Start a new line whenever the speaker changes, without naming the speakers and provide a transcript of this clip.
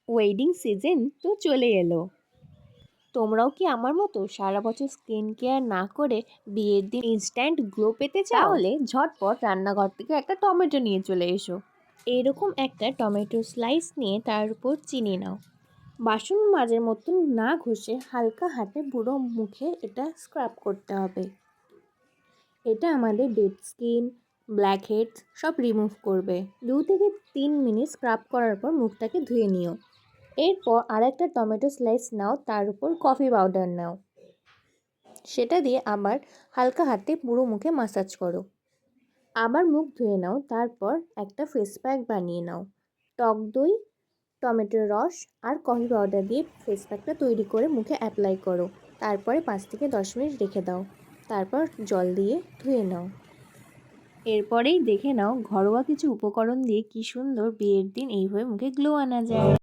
Wedding season তো চলে এলো। তোমরাও কি আমার মতো সারা বছর স্কিন কেয়ার না করে বিয়ের দিন ইনস্ট্যান্ট গ্লো পেতে চাও? তাহলে ঝটপট রান্নাঘর থেকে একটা টমেটো নিয়ে চলে এসো। এরকম একটা টমেটো স্লাইস নিয়ে তার উপর চিনি নাও। বাসন মাজার মতন না ঘষে হালকা হাতে পুরো মুখে এটা স্ক্রাব করতে হবে। এটা আমাদের ডেড স্কিন, ব্ল্যাক হেডস সব রিমুভ করবে। 2 থেকে 3 মিনিট স্ক্রাব করার পর মুখটাকে ধুয়ে নিও। এরপর আরেকটা টমেটো স্লাইস নাও, তার উপর কফি পাউডার নাও, সেটা দিয়ে আবার হালকা হাতে পুরো মুখে মাসাজ করো। আবার মুখ ধুয়ে নাও, তারপর একটা ফেস প্যাক বানিয়ে নাও। টক দই, টমেটোর রস আর কফি পাউডার দিয়ে ফেস প্যাকটা তৈরি করে মুখে অ্যাপ্লাই করো। তারপরে 5 থেকে 10 মিনিট রেখে দাও। তারপর জল দিয়ে ধুয়ে নাও। এরপরেই দেখে নাও ঘরোয়া কিছু উপকরণ দিয়ে কি সুন্দর বিয়ের দিন এইভাবে মুখে গ্লো আনা যায়।